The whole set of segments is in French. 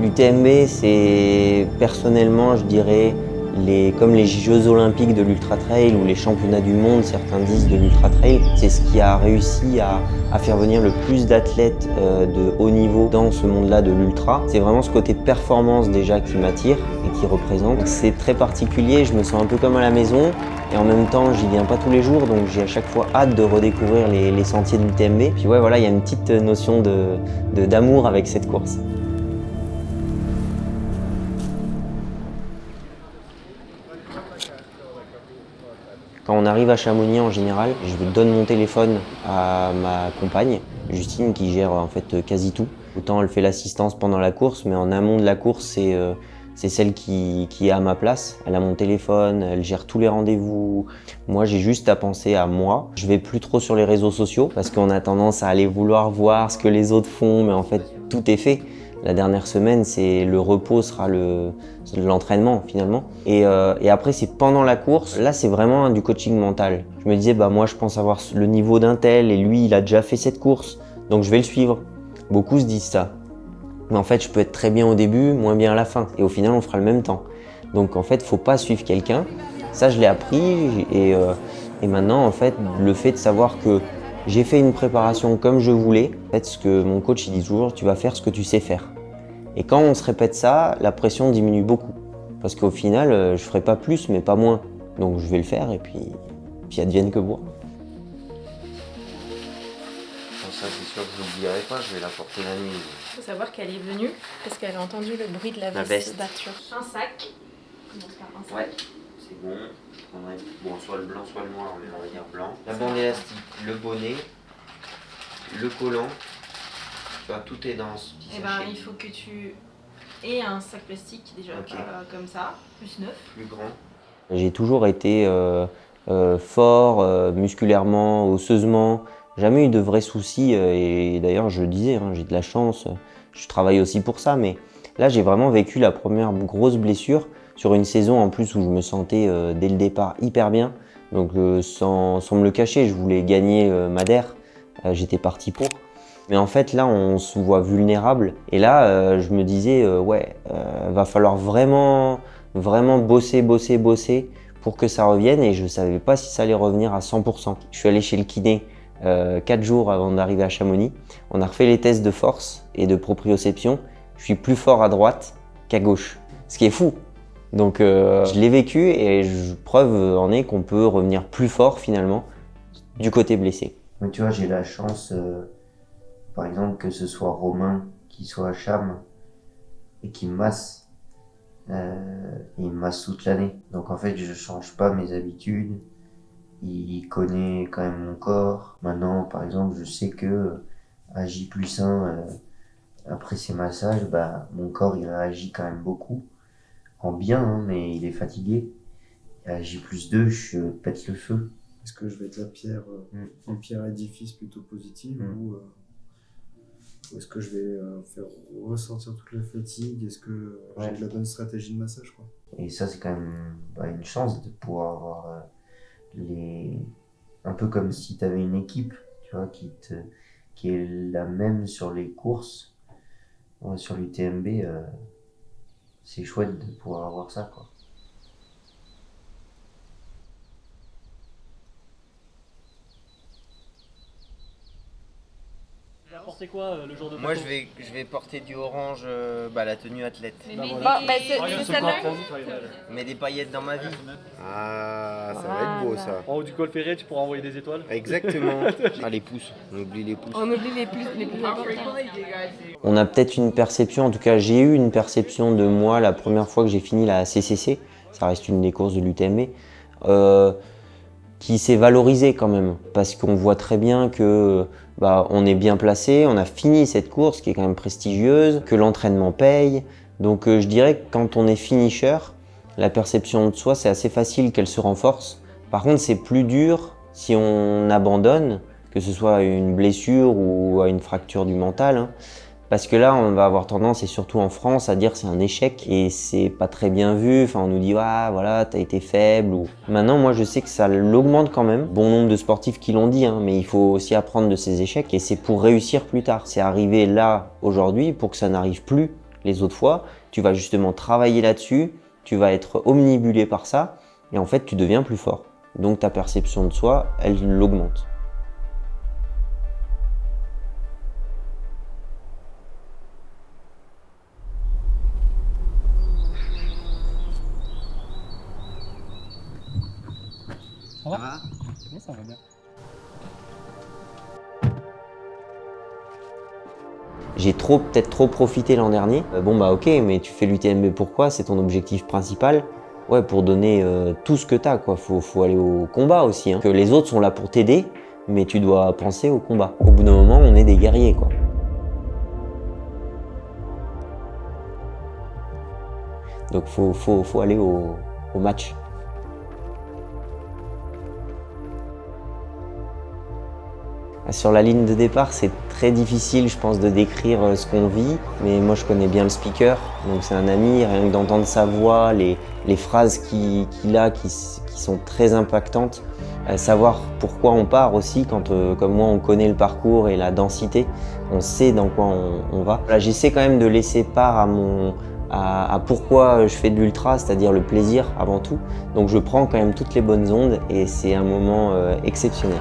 L'UTMB, c'est personnellement, je dirais, comme les Jeux Olympiques de l'Ultra Trail ou les championnats du monde, certains disent de l'Ultra Trail, c'est ce qui a réussi à faire venir le plus d'athlètes de haut niveau dans ce monde-là de l'ultra. C'est vraiment ce côté performance déjà qui m'attire et qui représente. C'est très particulier, je me sens un peu comme à la maison et en même temps, j'y viens pas tous les jours, donc j'ai à chaque fois hâte de redécouvrir les sentiers de l'UTMB. Puis ouais, voilà, il y a une petite notion d'amour avec cette course. Quand on arrive à Chamonix en général, je donne mon téléphone à ma compagne, Justine, qui gère en fait quasi tout. Autant elle fait l'assistance pendant la course, mais en amont de la course, c'est celle qui est à ma place. Elle a mon téléphone, elle gère tous les rendez-vous. Moi, j'ai juste à penser à moi. Je vais plus trop sur les réseaux sociaux parce qu'on a tendance à aller vouloir voir ce que les autres font, mais en fait, tout est fait. La dernière semaine, le repos sera l'entraînement finalement. Et après, c'est pendant la course. Là, c'est vraiment du coaching mental. Je me disais, moi, je pense avoir le niveau d'un tel et lui, il a déjà fait cette course, donc je vais le suivre. Beaucoup se disent ça. Mais en fait, je peux être très bien au début, moins bien à la fin. Et au final, on fera le même temps. Donc en fait, faut pas suivre quelqu'un. Ça, je l'ai appris. Et maintenant, en fait, le fait de savoir que j'ai fait une préparation comme je voulais, en fait, ce que mon coach il dit toujours, tu vas faire ce que tu sais faire. Et quand on se répète ça, la pression diminue beaucoup. Parce qu'au final, je ferai pas plus, mais pas moins. Donc je vais le faire et puis advienne que bois. Ça, c'est sûr que je n'oublierai pas, je vais la porter la nuit. Il faut savoir qu'elle est venue parce qu'elle a entendu le bruit de la veste d'Arthur. Un sac. Commence par un sac. Ouais, c'est bon. Je prendrai soit le blanc, soit le noir, mais on va dire blanc. La bande élastique, le bonnet, le collant. Tu vois, tout est dans ce petit sachet. Il faut que tu aies un sac plastique déjà comme ça, plus neuf. Plus grand. J'ai toujours été fort, musculairement, osseusement. Jamais eu de vrais soucis et d'ailleurs je le disais, j'ai de la chance, je travaille aussi pour ça, mais là j'ai vraiment vécu la première grosse blessure sur une saison en plus où je me sentais dès le départ hyper bien. Donc sans me le cacher, je voulais gagner Madère, j'étais parti pour. Mais en fait là on se voit vulnérable et là je me disais va falloir vraiment bosser pour que ça revienne et je ne savais pas si ça allait revenir à 100%. Je suis allé chez le kiné 4 jours avant d'arriver à Chamonix. On a refait les tests de force et de proprioception. Je suis plus fort à droite qu'à gauche, ce qui est fou. Donc je l'ai vécu et preuve en est qu'on peut revenir plus fort finalement du côté blessé. Mais tu vois, j'ai la chance, par exemple, que ce soit Romain qui soit à Cham et qui me masse. Il me masse toute l'année. Donc en fait, je change pas mes habitudes. Il connaît quand même mon corps. Maintenant, par exemple, je sais que à J+1, après ces massages, mon corps il réagit quand même beaucoup. En bien, mais il est fatigué. Et à J+2, je pète le feu. Est-ce que je vais être une pierre édifice plutôt positive ou est-ce que je vais faire ressentir toute la fatigue? Est-ce que j'ai de la bonne stratégie de massage, quoi? Et ça, c'est quand même une chance de pouvoir avoir un peu comme si tu avais une équipe, tu vois, qui est la même sur les courses. Sur l'UTMB, c'est chouette de pouvoir avoir ça, quoi. Tu vas porter quoi le jour de Moi, je vais porter du orange, la tenue athlète. C'est celle-là. Mais des paillettes dans ma vie. Ah, ça va être beau ça. En haut du col ferré, tu pourras envoyer des étoiles. Exactement. Les pouces, on oublie les pouces. On oublie les plus importants. On a peut-être une perception, en tout cas j'ai eu une perception de moi la première fois que j'ai fini la CCC, ça reste une des courses de l'UTMB, qui s'est valorisée quand même, parce qu'on voit très bien que on est bien placé, on a fini cette course qui est quand même prestigieuse, que l'entraînement paye. Donc je dirais que quand on est finisher, la perception de soi c'est assez facile qu'elle se renforce. Par contre c'est plus dur si on abandonne, que ce soit une blessure ou une fracture du mental. Parce que là, on va avoir tendance, et surtout en France, à dire que c'est un échec et c'est pas très bien vu. Enfin, on nous dit, voilà, t'as été faible. Maintenant, moi, je sais que ça l'augmente quand même. Bon nombre de sportifs qui l'ont dit, mais il faut aussi apprendre de ces échecs et c'est pour réussir plus tard. C'est arrivé là, aujourd'hui, pour que ça n'arrive plus les autres fois, tu vas justement travailler là-dessus, tu vas être omnibulé par ça, et en fait, tu deviens plus fort. Donc ta perception de soi, elle augmente. Ça va? Oui, ça va bien. J'ai peut-être trop profité l'an dernier. Bon bah ok, mais tu fais l'UTMB pourquoi? C'est ton objectif principal. Ouais, pour donner tout ce que t'as, quoi. Faut aller au combat aussi, hein. Que les autres sont là pour t'aider, mais tu dois penser au combat. Au bout d'un moment, on est des guerriers, quoi. Donc faut aller au match. Sur la ligne de départ, c'est très difficile, je pense, de décrire ce qu'on vit. Mais moi, je connais bien le speaker, donc c'est un ami. Rien que d'entendre sa voix, les phrases qu'il a qui sont très impactantes. Savoir pourquoi on part aussi, quand, comme moi, on connaît le parcours et la densité, on sait dans quoi on va. Là, j'essaie quand même de laisser part à pourquoi je fais de l'ultra, c'est-à-dire le plaisir avant tout. Donc je prends quand même toutes les bonnes ondes et c'est un moment exceptionnel.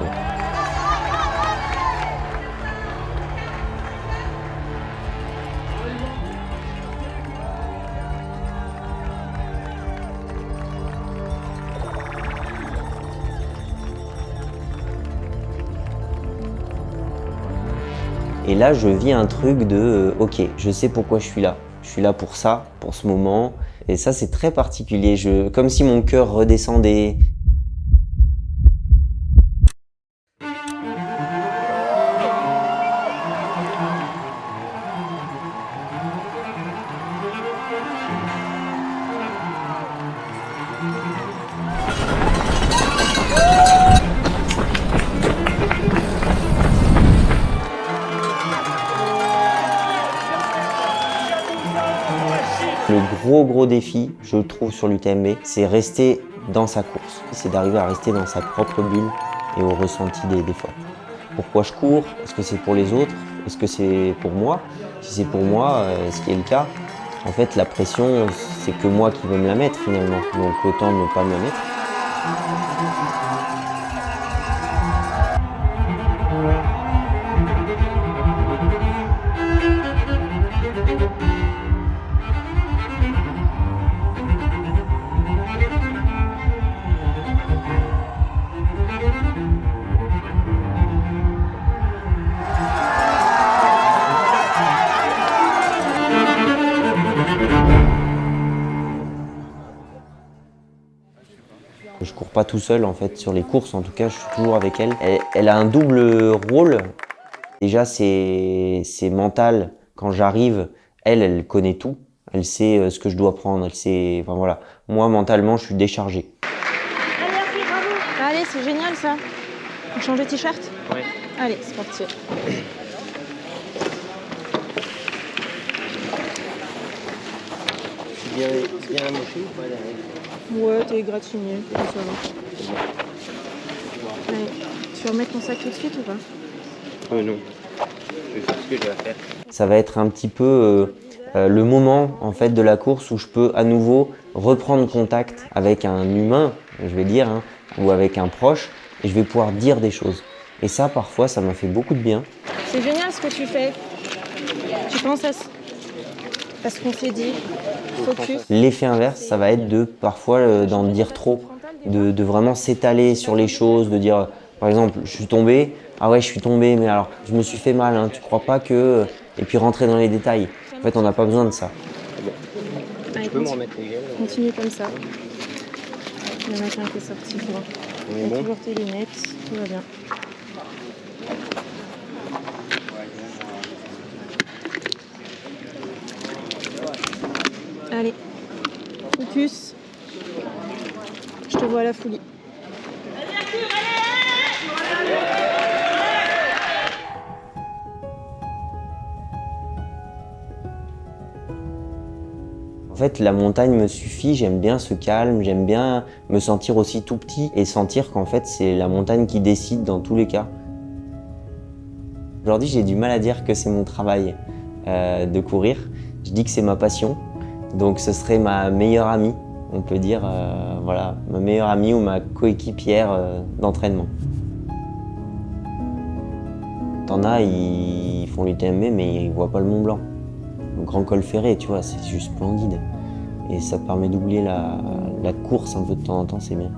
Et là, je vis un truc de ok, je sais pourquoi je suis là. Je suis là pour ça, pour ce moment. Et ça, c'est très particulier. Comme si mon cœur redescendait. Le gros défi, je trouve, sur l'UTMB, c'est rester dans sa course. C'est d'arriver à rester dans sa propre bulle et au ressenti des efforts. Pourquoi je cours? Est-ce que c'est pour les autres? Est-ce que c'est pour moi? Si c'est pour moi, ce qui est le cas, en fait, la pression, c'est que moi qui vais me la mettre finalement. Donc autant ne pas me la mettre. Je cours pas tout seul en fait sur les courses, en tout cas je suis toujours avec elle. Elle a un double rôle. Déjà c'est mental, quand j'arrive, elle connaît tout. Elle sait ce que je dois prendre, elle sait. Enfin voilà. Moi mentalement je suis déchargé. Allez, c'est génial ça. On change de t-shirt? Ouais. Allez, c'est parti. Bien amoché ou pas derrière? Ouais, t'es égratigné, ça va. Allez, tu vas remettre ton sac tout de suite ou pas? Non. Je sais ce que je vais faire. Ça va être un petit peu le moment en fait de la course où je peux à nouveau reprendre contact avec un humain, je vais dire, hein, ou avec un proche, et je vais pouvoir dire des choses. Et ça, parfois, ça m'a fait beaucoup de bien. C'est génial ce que tu fais. Tu penses à ce qu'on s'est dit. Focus. L'effet inverse, ça va être de parfois d'en dire trop, de vraiment s'étaler sur les choses, de dire, par exemple, je suis tombé, ah ouais, je suis tombé, mais alors, je me suis fait mal, hein, tu crois pas que... Et puis rentrer dans les détails. En fait, on n'a pas besoin de ça. Allez, Tu peux me remettre les gels? continue comme ça. Le matin qui est sorti, bon. On est Mets bon? toujours tes lunettes, tout va bien. Allez, focus. Je te vois à la folie. En fait, la montagne me suffit, j'aime bien ce calme, j'aime bien me sentir aussi tout petit et sentir qu'en fait, c'est la montagne qui décide dans tous les cas. Aujourd'hui, j'ai du mal à dire que c'est mon travail de courir. Je dis que c'est ma passion, donc ce serait ma meilleure amie, on peut dire, voilà, ma meilleure amie ou ma coéquipière d'entraînement. T'en as, ils font l'UTMB, mais ils voient pas le Mont Blanc. Le Grand Col Ferré, tu vois, c'est juste splendide. Et ça permet d'oublier la course un peu de temps en temps, c'est bien.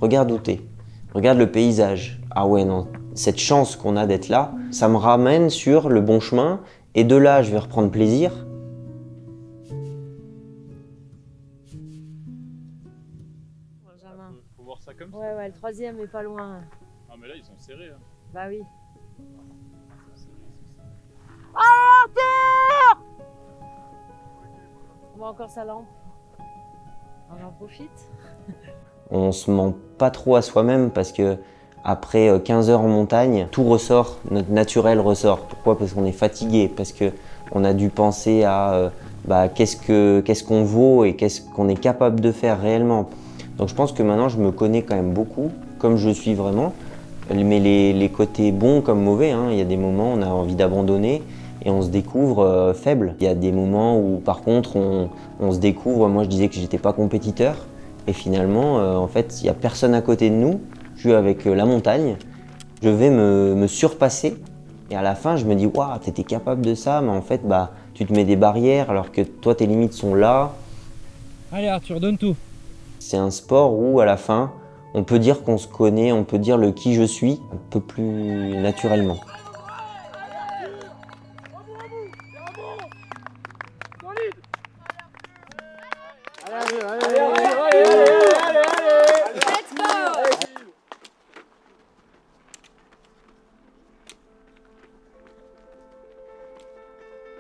Regarde où t'es, regarde le paysage. Ah ouais, non, cette chance qu'on a d'être là, ça me ramène sur le bon chemin. Et de là, je vais reprendre plaisir. Benjamin. Faut voir ça comme ça. Ouais, le troisième est pas loin. Ah mais là ils sont serrés. Hein. Bah oui. On voit encore sa lampe. On en profite. On se ment pas trop à soi-même parce que après 15 heures en montagne, tout ressort, notre naturel ressort. Pourquoi? Parce qu'on est fatigué, parce qu'on a dû penser à qu'est-ce qu'on vaut et qu'est-ce qu'on est capable de faire réellement. Donc je pense que maintenant je me connais quand même beaucoup, comme je suis vraiment, mais les côtés bons comme mauvais, hein. Il y a des moments où on a envie d'abandonner et on se découvre faible. Il y a des moments où par contre on se découvre, moi je disais que j'étais pas compétiteur, et finalement en fait il n'y a personne à côté de nous. Je suis avec la montagne, je vais me surpasser et à la fin je me dis waouh, t'étais capable de ça, mais en fait tu te mets des barrières alors que toi tes limites sont là. Allez Arthur, donne tout. C'est un sport où à la fin on peut dire qu'on se connaît, on peut dire le qui je suis un peu plus naturellement.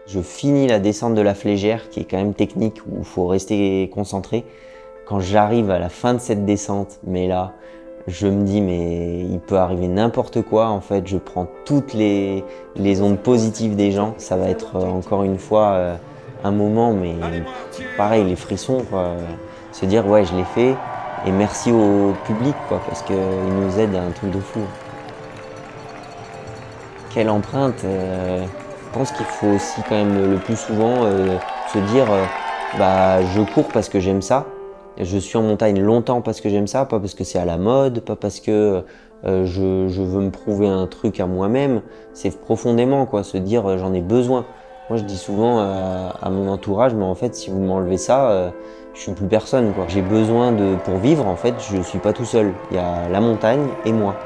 Je finis la descente de la Flégère, qui est quand même technique, où il faut rester concentré. Quand j'arrive à la fin de cette descente, mais là, je me dis, mais il peut arriver n'importe quoi. En fait, je prends toutes les ondes positives des gens. Ça va être encore une fois un moment, mais pareil, les frissons, quoi. Se dire, ouais, je l'ai fait. Et merci au public, quoi, parce qu'il nous aide à un truc de fou. Quelle empreinte Je pense qu'il faut aussi quand même le plus souvent se dire je cours parce que j'aime ça. Je suis en montagne longtemps parce que j'aime ça, pas parce que c'est à la mode, pas parce que je veux me prouver un truc à moi-même. C'est profondément quoi, se dire j'en ai besoin. Moi je dis souvent à mon entourage, mais en fait si vous m'enlevez ça, je suis plus personne quoi. J'ai besoin pour vivre en fait, je suis pas tout seul. Il y a la montagne et moi.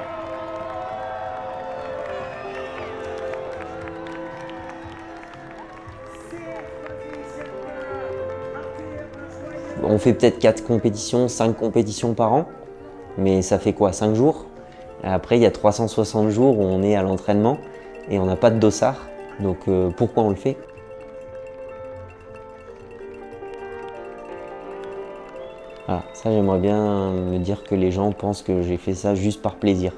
On fait peut-être 4 compétitions, 5 compétitions par an, mais ça fait quoi, 5 jours? Après, il y a 360 jours où on est à l'entraînement et on n'a pas de dossard, donc pourquoi on le fait? Voilà, ça j'aimerais bien me dire que les gens pensent que j'ai fait ça juste par plaisir.